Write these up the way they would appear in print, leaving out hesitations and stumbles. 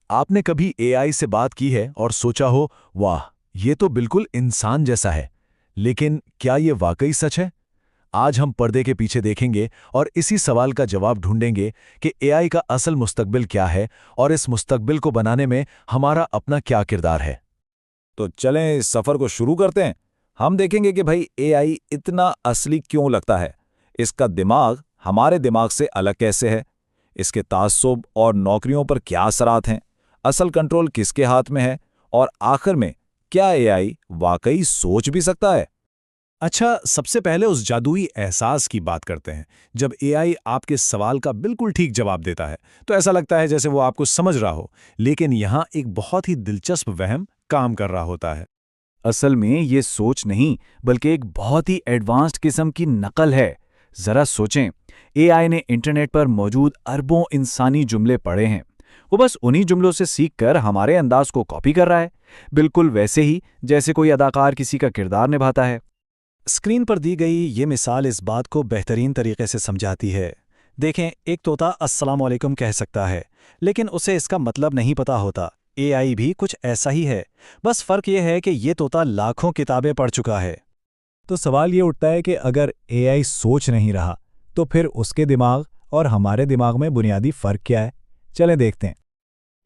آپ نے کبھی اے آئی سے بات کی ہے اور سوچا ہو واہ یہ تو بالکل انسان جیسا ہے، لیکن کیا یہ واقعی سچ ہے؟ آج ہم پردے کے پیچھے دیکھیں گے اور اسی سوال کا جواب ڈھونڈیں گے کہ اے آئی کا اصل مستقبل کیا ہے اور اس مستقبل کو بنانے میں ہمارا اپنا کیا کردار ہے۔ تو چلیں اس سفر کو شروع کرتے ہیں۔ ہم دیکھیں گے کہ بھائی اے آئی اتنا اصلی کیوں لگتا ہے، اس کا دماغ ہمارے دماغ سے الگ کیسے ہے، اس کے تعصب اور نوکریوں پر کیا اثرات ہیں، اصل کنٹرول کس کے ہاتھ میں ہے، اور آخر میں کیا اے آئی واقعی سوچ بھی سکتا ہے؟ اچھا، سب سے پہلے اس جادوئی احساس کی بات کرتے ہیں۔ جب اے آئی آپ کے سوال کا بالکل ٹھیک جواب دیتا ہے تو ایسا لگتا ہے جیسے وہ آپ کو سمجھ رہا ہو، لیکن یہاں ایک بہت ہی دلچسپ وہم کام کر رہا ہوتا ہے۔ اصل میں یہ سوچ نہیں بلکہ ایک بہت ہی ایڈوانسڈ قسم کی نقل ہے۔ ذرا سوچیں، اے آئی نے انٹرنیٹ پر موجود اربوں انسانی جملے پڑھے ہیں، وہ بس انہی جملوں سے سیکھ کر ہمارے انداز کو کاپی کر رہا ہے، بالکل ویسے ہی جیسے کوئی اداکار کسی کا کردار نبھاتا ہے۔ اسکرین پر دی گئی یہ مثال اس بات کو بہترین طریقے سے سمجھاتی ہے۔ دیکھیں، ایک طوطا السلام علیکم کہہ سکتا ہے، لیکن اسے اس کا مطلب نہیں پتا ہوتا۔ اے آئی بھی کچھ ایسا ہی ہے، بس فرق یہ ہے کہ یہ طوطا لاکھوں کتابیں پڑھ چکا ہے۔ تو سوال یہ اٹھتا ہے کہ اگر اے آئی سوچ نہیں رہا تو پھر اس کے دماغ اور ہمارے دماغ میں بنیادی فرق کیا ہے؟ چلیں دیکھتے ہیں۔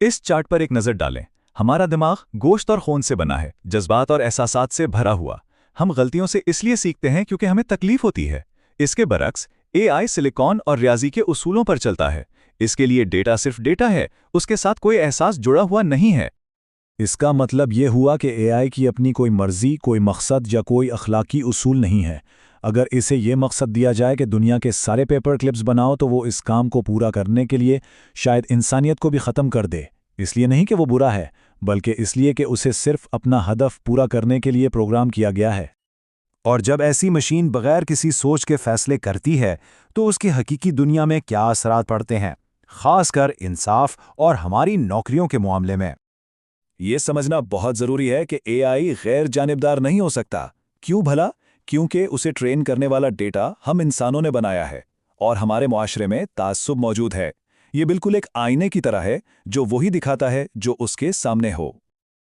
اس چارٹ پر ایک نظر ڈالیں۔ ہمارا دماغ گوشت اور خون سے بنا ہے، جذبات اور احساسات سے بھرا ہوا۔ ہم غلطیوں سے اس لیے سیکھتے ہیں کیونکہ ہمیں تکلیف ہوتی ہے۔ اس کے برعکس اے آئی سلیکون اور ریاضی کے اصولوں پر چلتا ہے۔ اس کے لیے ڈیٹا صرف ڈیٹا ہے، اس کے ساتھ کوئی احساس جڑا ہوا نہیں ہے۔ اس کا مطلب یہ ہوا کہ اے آئی کی اپنی کوئی مرضی، کوئی مقصد یا کوئی اخلاقی اصول نہیں ہے۔ اگر اسے یہ مقصد دیا جائے کہ دنیا کے سارے پیپر کلپس بناؤ تو وہ اس کام کو پورا کرنے کے لیے شاید انسانیت کو بھی ختم کر دے۔ اس لیے نہیں کہ وہ برا ہے، بلکہ اس لیے کہ اسے صرف اپنا ہدف پورا کرنے کے لیے پروگرام کیا گیا ہے۔ اور جب ایسی مشین بغیر کسی سوچ کے فیصلے کرتی ہے تو اس کی حقیقی دنیا میں کیا اثرات پڑتے ہیں، خاص کر انصاف اور ہماری نوکریوں کے معاملے میں؟ یہ سمجھنا بہت ضروری ہے کہ اے آئی غیر جانبدار نہیں ہو سکتا۔ کیوں بھلا؟ کیونکہ اسے ٹرین کرنے والا ڈیٹا ہم انسانوں نے بنایا ہے، اور ہمارے معاشرے میں تعصب موجود ہے۔ یہ بالکل ایک آئینے کی طرح ہے جو وہی دکھاتا ہے جو اس کے سامنے ہو۔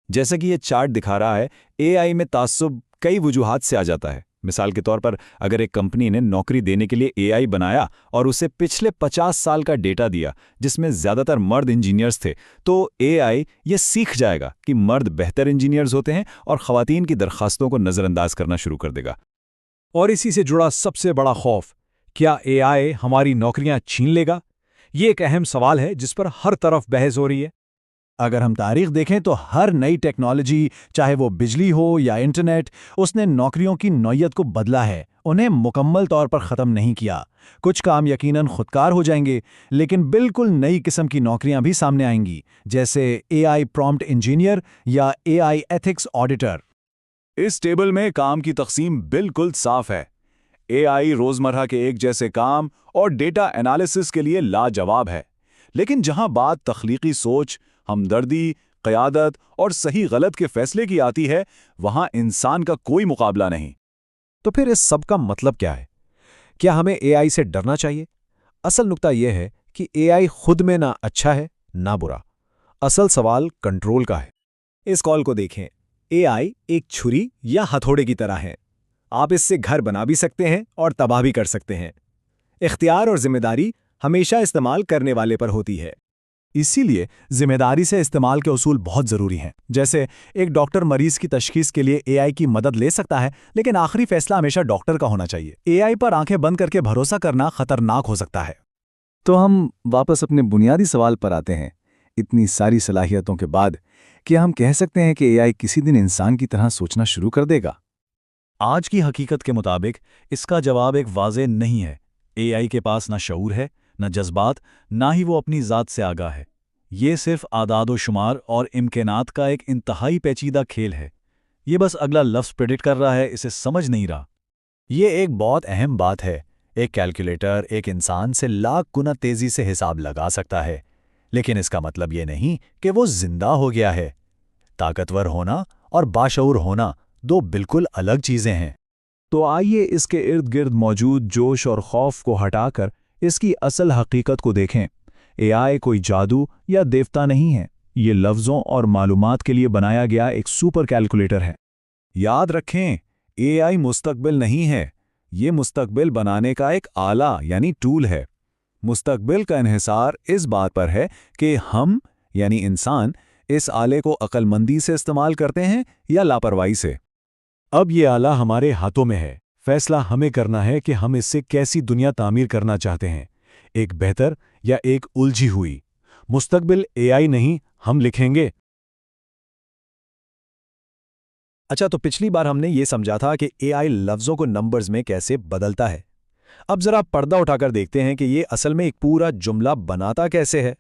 جیسا کہ یہ چارٹ دکھا رہا ہے، اے آئی میں تعصب کئی وجوہات سے آ جاتا ہے۔ مثال کے طور پر اگر ایک کمپنی نے نوکری دینے کے لیے اے آئی بنایا اور اسے پچھلے 50 سال کا ڈیٹا دیا جس میں زیادہ تر مرد انجینئرز تھے، تو اے آئی یہ سیکھ جائے گا کہ مرد بہتر انجینئرز ہوتے ہیں اور خواتین کی درخواستوں کو نظر انداز کرنا شروع کر دے گا۔ اور اسی سے جڑا سب سے بڑا خوف، کیا اے آئی ہماری نوکریاں چھین لے گا؟ یہ ایک اہم سوال ہے جس پر ہر طرف بحث ہو رہی ہے۔ اگر ہم تاریخ دیکھیں تو ہر نئی ٹیکنالوجی، چاہے وہ بجلی ہو یا انٹرنیٹ، اس نے نوکریوں کی نوعیت کو بدلا ہے، انہیں مکمل طور پر ختم نہیں کیا۔ کچھ کام یقیناً خودکار ہو جائیں گے، لیکن بالکل نئی قسم کی نوکریاں بھی سامنے آئیں گی، جیسے اے آئی پرومپٹ انجینئر یا اے آئی ایتھکس آڈیٹر۔ اس ٹیبل میں کام کی تقسیم بالکل صاف ہے۔ اے آئی روزمرہ کے ایک جیسے کام اور ڈیٹا انالیسس کے لیے لاجواب ہے، لیکن جہاں بات تخلیقی سوچ، ہمدردی، قیادت اور صحیح غلط کے فیصلے کی آتی ہے، وہاں انسان کا کوئی مقابلہ نہیں۔ تو پھر اس سب کا مطلب کیا ہے؟ کیا ہمیں اے آئی سے ڈرنا چاہیے؟ اصل نکتہ یہ ہے کہ اے آئی خود میں نہ اچھا ہے نہ برا، اصل سوال کنٹرول کا ہے۔ اس کال کو دیکھیں، اے آئی ایک چھری یا ہتھوڑے کی طرح ہے۔ آپ اس سے گھر بنا بھی سکتے ہیں اور تباہ بھی کر سکتے ہیں۔ اختیار اور ذمہ داری ہمیشہ استعمال کرنے والے پر ہوتی ہے۔ اسی لیے ذمہ داری سے استعمال کے اصول بہت ضروری ہیں۔ جیسے ایک ڈاکٹر مریض کی تشخیص کے لیے اے آئی کی مدد لے سکتا ہے، لیکن آخری فیصلہ ہمیشہ ڈاکٹر کا ہونا چاہیے۔ اے آئی پر آنکھیں بند کر کے بھروسہ کرنا خطرناک ہو سکتا ہے۔ تو ہم واپس اپنے بنیادی سوال پر آتے ہیں۔ اتنی ساری صلاحیتوں کے بعد کیا ہم کہہ سکتے ہیں کہ اے آئی کسی دن انسان کی طرح سوچنا شروع کر دے گا؟ آج کی حقیقت کے مطابق اس کا جواب ایک واضح نہیں ہے۔ اے آئی کے پاس نہ شعور ہے، نہ جذبات، نہ ہی وہ اپنی ذات سے آگاہ ہے۔ یہ صرف اعداد و شمار اور امکانات کا ایک انتہائی پیچیدہ کھیل ہے۔ یہ بس اگلا لفظ پریڈکٹ کر رہا ہے، اسے سمجھ نہیں رہا۔ یہ ایک بہت اہم بات ہے۔ ایک کیلکولیٹر ایک انسان سے لاکھ گنا تیزی سے حساب لگا سکتا ہے، لیکن اس کا مطلب یہ نہیں کہ وہ زندہ ہو گیا ہے۔ طاقتور ہونا اور باشعور ہونا دو بالکل الگ چیزیں ہیں۔ تو آئیے اس کے ارد گرد موجود جوش اور خوف کو ہٹا کر اس کی اصل حقیقت کو دیکھیں۔ اے آئی کوئی جادو یا دیوتا نہیں ہے، یہ لفظوں اور معلومات کے لیے بنایا گیا ایک سپر کیلکولیٹر ہے۔ یاد رکھیں، اے آئی مستقبل نہیں ہے، یہ مستقبل بنانے کا ایک آلہ یعنی ٹول ہے۔ مستقبل کا انحصار اس بات پر ہے کہ ہم یعنی انسان اس آلے کو عقل مندی سے استعمال کرتے ہیں یا لاپرواہی سے۔ اب یہ آلہ ہمارے ہاتھوں میں ہے، فیصلہ ہمیں کرنا ہے کہ ہم اس سے کیسی دنیا تعمیر کرنا چاہتے ہیں، ایک بہتر یا ایک الجھی ہوئی۔ مستقبل اے آئی نہیں، ہم لکھیں گے۔ اچھا، تو پچھلی بار ہم نے یہ سمجھا تھا کہ اے آئی لفظوں کو نمبرز میں کیسے بدلتا ہے۔ اب ذرا پردہ اٹھا کر دیکھتے ہیں کہ یہ اصل میں ایک پورا جملہ بناتا کیسے ہے۔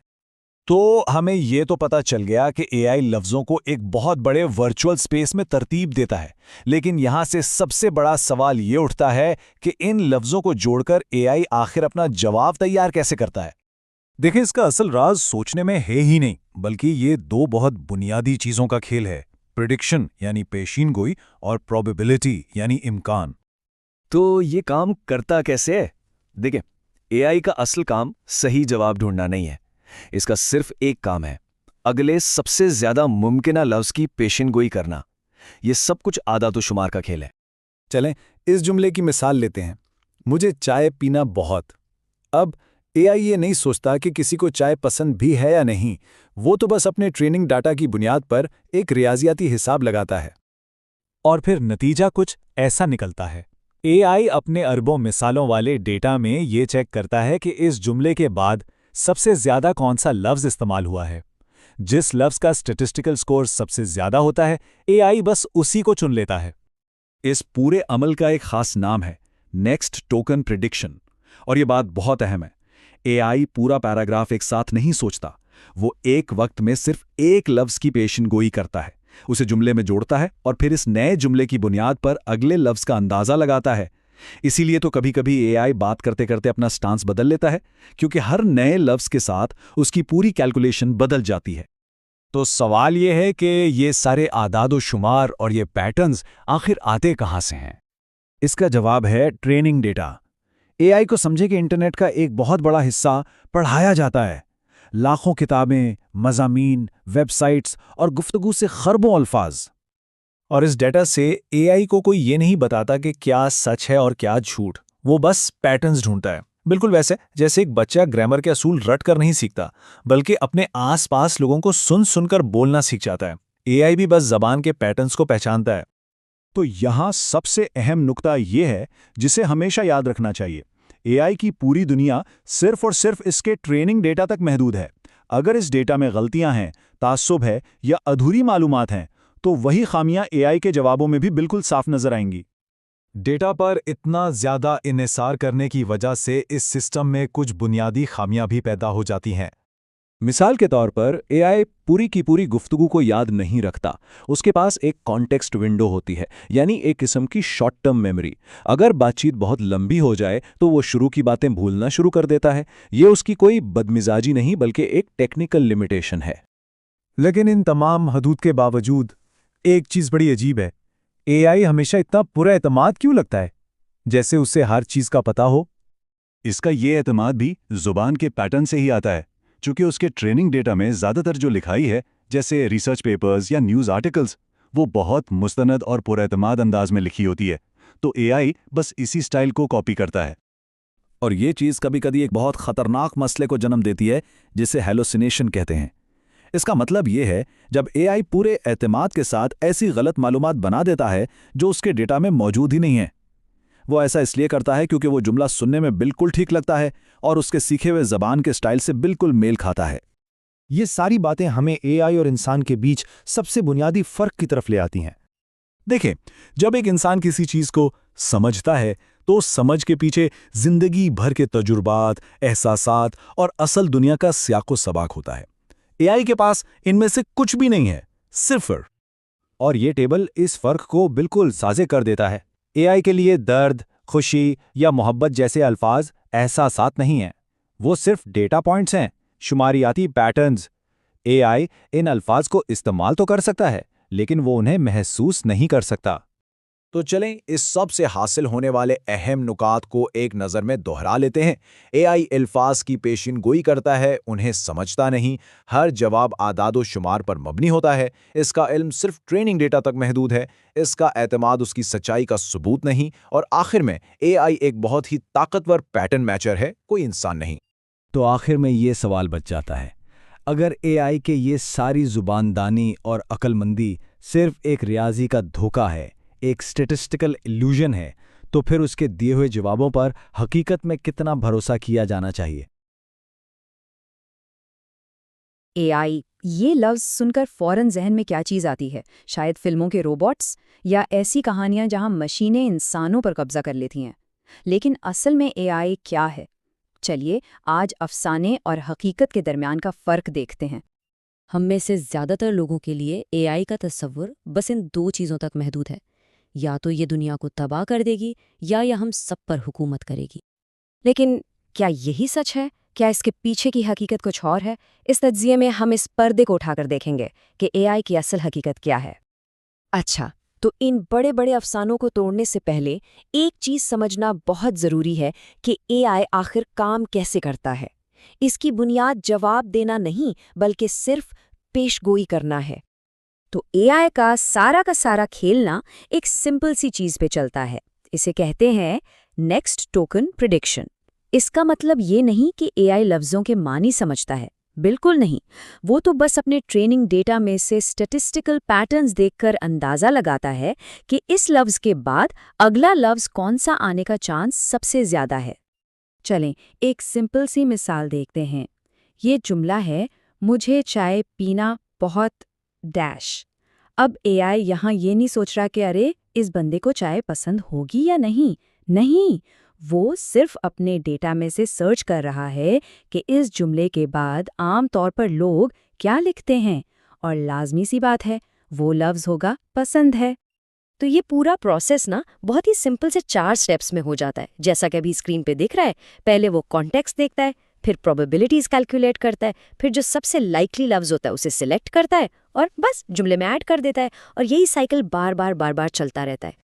تو ہمیں یہ تو پتا چل گیا کہ اے آئی لفظوں کو ایک بہت بڑے ورچوئل سپیس میں ترتیب دیتا ہے، لیکن یہاں سے سب سے بڑا سوال یہ اٹھتا ہے کہ ان لفظوں کو جوڑ کر اے آئی آخر اپنا جواب تیار کیسے کرتا ہے؟ دیکھیں، اس کا اصل راز سوچنے میں ہے ہی نہیں، بلکہ یہ دو بہت بنیادی چیزوں کا کھیل ہے: پریڈکشن یعنی پیشین گوئی اور پروبیبلٹی یعنی امکان۔ تو یہ کام کرتا کیسے ہے؟ دیکھیں، اے آئی کا اصل کام صحیح جواب ڈھونڈنا نہیں ہے، اس کا صرف ایک کام ہے: اگلے سب سے زیادہ ممکنہ لفظ کی پیشین گوئی کرنا۔ یہ سب کچھ اعداد و شمار کا کھیل ہے۔ چلیں اس جملے کی مثال لیتے ہیں: مجھے چائے پینا بہت۔ اب اے آئی یہ نہیں سوچتا کہ کسی کو چائے پسند بھی ہے یا نہیں، وہ تو بس اپنے ٹریننگ ڈاٹا کی بنیاد پر ایک ریاضیاتی حساب لگاتا ہے، اور پھر نتیجہ کچھ ایسا نکلتا ہے۔ اے آئی اپنے اربوں مثالوں والے ڈیٹا میں یہ چیک کرتا ہے کہ اس جملے کے بعد سب سے زیادہ کون سا لفظ استعمال ہوا ہے۔ جس لفظ کا اسٹیٹسٹیکل سکور سب سے زیادہ ہوتا ہے، اے آئی بس اسی کو چن لیتا ہے۔ اس پورے عمل کا ایک خاص نام ہے نیکسٹ ٹوکن پریڈکشن، اور یہ بات بہت اہم ہے۔ اے آئی پورا پیراگراف ایک ساتھ نہیں سوچتا، وہ ایک وقت میں صرف ایک لفظ کی پیشن گوئی کرتا ہے، اسے جملے میں جوڑتا ہے اور پھر اس نئے جملے کی بنیاد پر اگلے لفظ کا اندازہ لگاتا ہے۔ اسی لیے تو کبھی کبھی اے آئی بات کرتے کرتے اپنا سٹانس بدل لیتا ہے، کیونکہ ہر نئے لفظ کے ساتھ اس کی پوری کیلکولیشن بدل جاتی ہے۔ تو سوال یہ ہے کہ یہ سارے اعداد و شمار اور یہ پیٹرنز آخر آتے کہاں سے ہیں؟ اس کا جواب ہے ٹریننگ ڈیٹا۔ اے آئی کو سمجھے کہ انٹرنیٹ کا ایک بہت بڑا حصہ پڑھایا جاتا ہے، لاکھوں کتابیں، مضامین، ویب سائٹس اور گفتگو سے خربوں الفاظ۔ اور اس ڈیٹا سے اے آئی کو کوئی یہ نہیں بتاتا کہ کیا سچ ہے اور کیا جھوٹ، وہ بس پیٹرنز ڈھونڈتا ہے۔ بالکل ویسے جیسے ایک بچہ گرامر کے اصول رٹ کر نہیں سیکھتا، بلکہ اپنے آس پاس لوگوں کو سن سن کر بولنا سیکھ جاتا ہے۔ اے آئی بھی بس زبان کے پیٹرنز کو پہچانتا ہے۔ تو یہاں سب سے اہم نقطہ یہ ہے جسے ہمیشہ یاد رکھنا چاہیے: اے آئی کی پوری دنیا صرف اور صرف اس کے ٹریننگ ڈیٹا تک محدود ہے۔ اگر اس ڈیٹا میں غلطیاں ہیں، تعصب ہے یا ادھوری معلومات ہیں، تو وہی خامیاں اے آئی کے جوابوں میں بھی بالکل صاف نظر آئیں گی۔ ڈیٹا پر اتنا زیادہ انحصار کرنے کی وجہ سے اس سسٹم میں کچھ بنیادی خامیاں بھی پیدا ہو جاتی ہیں۔ مثال کے طور پر اے آئی پوری کی پوری گفتگو کو یاد نہیں رکھتا، اس کے پاس ایک کانٹیکسٹ ونڈو ہوتی ہے، یعنی ایک قسم کی شارٹ ٹرم میموری۔ اگر بات چیت بہت لمبی ہو جائے تو وہ شروع کی باتیں بھولنا شروع کر دیتا ہے۔ یہ اس کی کوئی بدمزاجی نہیں بلکہ ایک ٹیکنیکل لمیٹیشن ہے۔ لیکن ان تمام حدود کے باوجود ایک چیز بڑی عجیب ہے: اے آئی ہمیشہ اتنا پورا اعتماد کیوں لگتا ہے، جیسے اسے ہر چیز کا پتہ ہو؟ اس کا یہ اعتماد بھی زبان کے پیٹرن سے ہی آتا ہے، چونکہ اس کے ٹریننگ ڈیٹا میں زیادہ تر جو لکھائی ہے، جیسے ریسرچ پیپرز یا نیوز آرٹیکلز، وہ بہت مستند اور پر اعتماد انداز میں لکھی ہوتی ہے، تو اے آئی بس اسی سٹائل کو کاپی کرتا ہے۔ اور یہ چیز کبھی کبھی ایک بہت خطرناک مسئلے کو جنم دیتی ہے جسے ہیلوسینیشن کہتے ہیں۔ اس کا مطلب یہ ہے جب اے آئی پورے اعتماد کے ساتھ ایسی غلط معلومات بنا دیتا ہے جو اس کے ڈیٹا میں موجود ہی نہیں ہے۔ وہ ایسا اس لیے کرتا ہے کیونکہ وہ جملہ سننے میں بالکل ٹھیک لگتا ہے اور اس کے سیکھے ہوئے زبان کے سٹائل سے بالکل میل کھاتا ہے۔ یہ ساری باتیں ہمیں اے آئی اور انسان کے بیچ سب سے بنیادی فرق کی طرف لے آتی ہیں۔ دیکھیں، جب ایک انسان کسی چیز کو سمجھتا ہے تو اس سمجھ کے پیچھے زندگی بھر کے تجربات، احساسات اور اصل دنیا کا سیاق و سباق ہوتا ہے۔ اے آئی کے پاس ان میں سے کچھ بھی نہیں ہے، صفر۔ اور یہ ٹیبل اس فرق کو بالکل واضح کر دیتا ہے۔ اے آئی کے لیے درد، خوشی یا محبت جیسے الفاظ احساسات نہیں ہیں، وہ صرف ڈیٹا پوائنٹس ہیں، شماریاتی پیٹرنز۔ اے آئی ان الفاظ کو استعمال تو کر سکتا ہے، لیکن وہ انہیں محسوس نہیں کر سکتا۔ تو چلیں اس سب سے حاصل ہونے والے اہم نکات کو ایک نظر میں دہرا لیتے ہیں۔ اے آئی الفاظ کی پیشین گوئی کرتا ہے، انہیں سمجھتا نہیں، ہر جواب اعداد و شمار پر مبنی ہوتا ہے، اس کا علم صرف ٹریننگ ڈیٹا تک محدود ہے، اس کا اعتماد اس کی سچائی کا ثبوت نہیں، اور آخر میں اے آئی ایک بہت ہی طاقتور پیٹرن میچر ہے، کوئی انسان نہیں۔ تو آخر میں یہ سوال بچ جاتا ہے، اگر اے آئی کے یہ ساری زباندانی اور عقل مندی صرف ایک ریاضی کا دھوکہ ہے، ایک اسٹیٹسٹیکل ایلیوژن ہے، تو پھر اس کے دیے ہوئے جوابوں پر حقیقت میں کتنا بھروسہ کیا جانا چاہیے؟ اے آئی، یہ لفظ سن کر فوراً ذہن میں کیا چیز آتی ہے؟ شاید فلموں کے روبوٹس یا ایسی کہانیاں جہاں مشینیں انسانوں پر قبضہ کر لیتی ہیں۔ لیکن اصل میں اے آئی کیا ہے؟ چلیے آج افسانے اور حقیقت کے درمیان کا فرق دیکھتے ہیں۔ ہم میں سے زیادہ تر لوگوں کے لیے اے آئی کا تصور بس ان 2 چیزوں تک محدود ہے، یا تو یہ دنیا کو تباہ کر دے گی یا ہم سب پر حکومت کرے گی۔ لیکن کیا یہی سچ ہے؟ کیا اس کے پیچھے کی حقیقت کچھ اور ہے؟ اس تجزیے میں ہم اس پردے کو اٹھا کر دیکھیں گے کہ اے آئی کی اصل حقیقت کیا ہے۔ اچھا، تو ان بڑے بڑے افسانوں کو توڑنے سے پہلے ایک چیز سمجھنا بہت ضروری ہے کہ اے آئی آخر کام کیسے کرتا ہے۔ اس کی بنیاد جواب دینا نہیں بلکہ صرف پیش گوئی کرنا ہے۔ تو اے آئی کا سارا کھیلنا ایک سمپل سی چیز پہ چلتا ہے، اسے کہتے ہیں نیکسٹ ٹوکن پریڈکشن۔ اس کا مطلب یہ نہیں کہ اے آئی لفظوں کے معنی سمجھتا ہے، بالکل نہیں، وہ تو بس اپنے ٹریننگ ڈیٹا میں سے اسٹیٹسٹیکل پیٹرنز دیکھ کر اندازہ لگاتا ہے کہ اس لفظ کے بعد اگلا لفظ کون سا آنے کا چانس سب سے زیادہ ہے۔ چلیں ایک سمپل سی مثال دیکھتے ہیں۔ یہ جملہ ہے، مجھے چائے پینا بہت ڈیش۔ اب اے آئی یہاں یہ نہیں سوچ رہا کہ ارے اس بندے کو چائے پسند ہوگی یا نہیں، وہ صرف اپنے ڈیٹا میں سے سرچ کر رہا ہے کہ اس جملے کے بعد عام طور پر لوگ کیا لکھتے ہیں، اور لازمی سی بات ہے وہ لفظ ہوگا پسند ہے۔ تو یہ پورا پروسیس بہت ہی سمپل سے 4 سٹیپس میں ہو جاتا ہے، جیسا کہ ابھی اسکرین پہ دکھ رہا ہے۔ پہلے وہ کانٹیکسٹ دیکھتا ہے، پھر پروبیبلٹیز کیلکولیٹ کرتا ہے، پھر جو سب سے لائکلی لفظ ہوتا ہے اسے سلیکٹ کرتا ہے اور بس جملے میں ایڈ کر دیتا ہے، اور یہی سائیکل بار بار چلتا رہتا ہے۔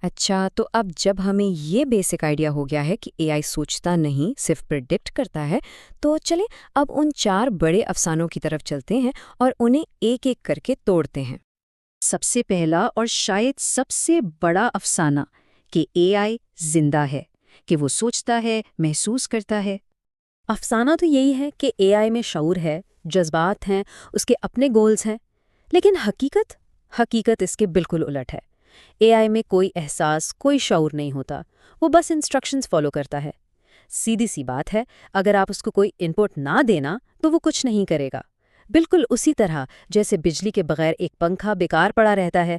اچھا، تو اب جب ہمیں یہ بیسک آئیڈیا ہو گیا ہے کہ اے آئی سوچتا نہیں صرف پریڈکٹ کرتا ہے، تو چلیں اب ان 4 بڑے افسانوں کی طرف چلتے ہیں اور انہیں ایک ایک کر کے توڑتے ہیں۔ سب سے پہلا اور شاید سب سے بڑا افسانہ کہ اے آئی زندہ ہے، کہ وہ سوچتا ہے، محسوس کرتا ہے۔ افسانہ تو یہی ہے کہ اے آئی میں شعور ہے، جذبات ہیں، اس کے اپنے گولز ہیں، لیکن حقیقت اس کے بالکل الٹ ہے۔ اے آئی میں کوئی احساس، کوئی شعور نہیں ہوتا، وہ بس انسٹرکشنز فالو کرتا ہے۔ سیدھی سی بات ہے، اگر آپ اس کو کوئی انپٹ نہ دینا تو وہ کچھ نہیں کرے گا، بالکل اسی طرح جیسے بجلی کے بغیر ایک پنکھا بیکار پڑا رہتا ہے۔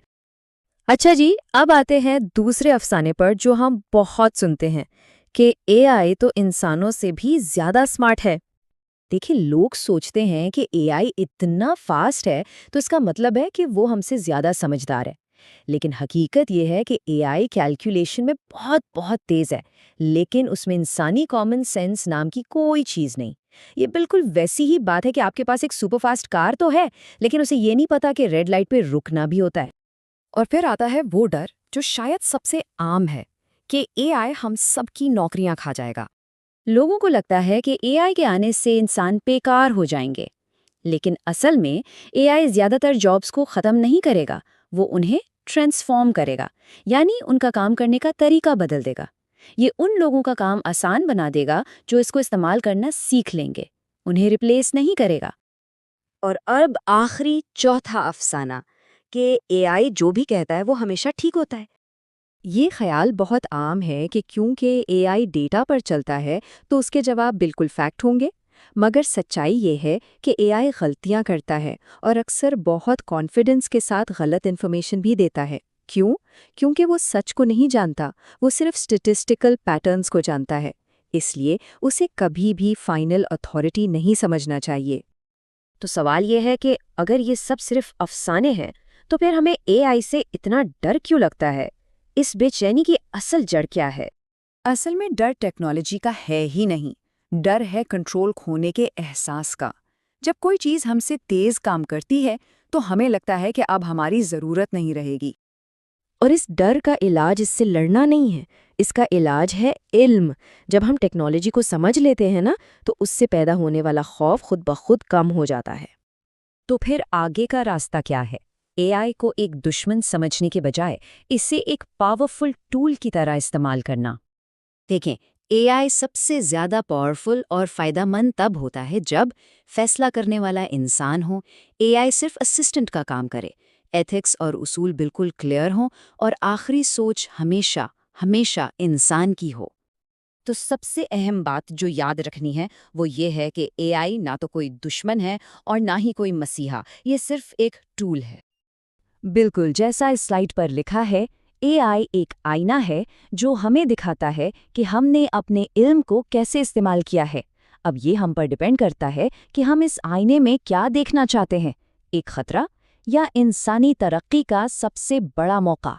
اچھا جی، اب آتے ہیں دوسرے افسانے پر جو ہم بہت سنتے ہیں کہ اے آئی تو انسانوں سے بھی زیادہ اسمارٹ ہے۔ دیکھیں، لوگ سوچتے ہیں کہ اے آئی اتنا فاسٹ ہے تو اس کا مطلب ہے کہ وہ ہم سے زیادہ سمجھدار ہے، لیکن حقیقت یہ ہے کہ اے آئی کیلکولیشن میں بہت تیز ہے، لیکن اس میں انسانی کامن سینس نام کی کوئی چیز نہیں۔ یہ بالکل ویسی ہی بات ہے کہ آپ کے پاس ایک سپر فاسٹ کار تو ہے، لیکن اسے یہ نہیں پتا کہ ریڈ لائٹ پہ رکنا بھی ہوتا ہے۔ اور پھر آتا ہے وہ ڈر جو شاید سب سے عام ہے کہ اے آئی ہم سب کی نوکریاں کھا جائے گا۔ لوگوں کو لگتا ہے کہ اے آئی کے آنے سے انسان بیکار ہو جائیں گے، لیکن اصل میں اے آئی زیادہ تر جابز کو ختم نہیں کرے گا، وہ انہیں ٹرانسفارم کرے گا، یعنی ان کا کام کرنے کا طریقہ بدل دے گا۔ یہ ان لوگوں کا کام آسان بنا دے گا جو اس کو استعمال کرنا سیکھ لیں گے، انہیں ریپلیس نہیں کرے گا۔ اور اب آخری چوتھا افسانہ کہ اے آئی جو بھی کہتا ہے وہ ہمیشہ ٹھیک ہوتا ہے۔ یہ خیال بہت عام ہے کہ کیونکہ اے آئی ڈیٹا پر چلتا ہے تو اس کے جواب بالکل فیکٹ ہوں گے، مگر سچائی یہ ہے کہ اے آئی غلطیاں کرتا ہے اور اکثر بہت کانفیڈنس کے ساتھ غلط انفارمیشن بھی دیتا ہے۔ کیونکہ وہ سچ کو نہیں جانتا، وہ صرف اسٹیٹسٹیکل پیٹرنز کو جانتا ہے، اس لیے اسے کبھی بھی فائنل اتھارٹی نہیں سمجھنا چاہیے۔ تو سوال یہ ہے کہ اگر یہ سب صرف افسانے ہیں تو پھر ہمیں اے آئی سے اتنا ڈر کیوں لگتا ہے؟ اس بے چینی کی اصل جڑ کیا ہے؟ اصل میں ڈر ٹیکنالوجی کا ہے ہی نہیں، ڈر ہے کنٹرول کھونے کے احساس کا۔ جب کوئی چیز ہم سے تیز کام کرتی ہے تو ہمیں لگتا ہے کہ اب ہماری ضرورت نہیں رہے گی۔ اور اس ڈر کا علاج اس سے لڑنا نہیں ہے، اس کا علاج ہے علم۔ جب ہم ٹیکنالوجی کو سمجھ لیتے ہیں نا تو اس سے پیدا ہونے والا خوف خود بخود کم ہو جاتا ہے۔ تو پھر آگے کا راستہ کیا ہے؟ اے آئی کو ایک دشمن سمجھنے کے بجائے اسے ایک پاورفل ٹول کی طرح استعمال کرنا۔ دیکھیں، اے آئی سب سے زیادہ پاورفل اور فائدہ مند تب ہوتا ہے جب فیصلہ کرنے والا انسان ہو، اے آئی صرف اسسٹنٹ کا کام کرے، ایتھکس اور اصول بالکل کلیئر ہوں اور آخری سوچ ہمیشہ انسان کی ہو۔ تو سب سے اہم بات جو یاد رکھنی ہے وہ یہ ہے کہ اے آئی نہ تو کوئی دشمن ہے اور نہ ہی کوئی مسیحا، یہ صرف ایک ٹول ہے۔ بالکل جیسا اس سلائیڈ پر لکھا ہے، اے آئی ایک آئینہ ہے جو ہمیں دکھاتا ہے کہ ہم نے اپنے علم کو کیسے استعمال کیا ہے۔ اب یہ ہم پر ڈیپینڈ کرتا ہے کہ ہم اس آئینے میں کیا دیکھنا چاہتے ہیں، ایک خطرہ یا انسانی ترقی کا سب سے بڑا موقع۔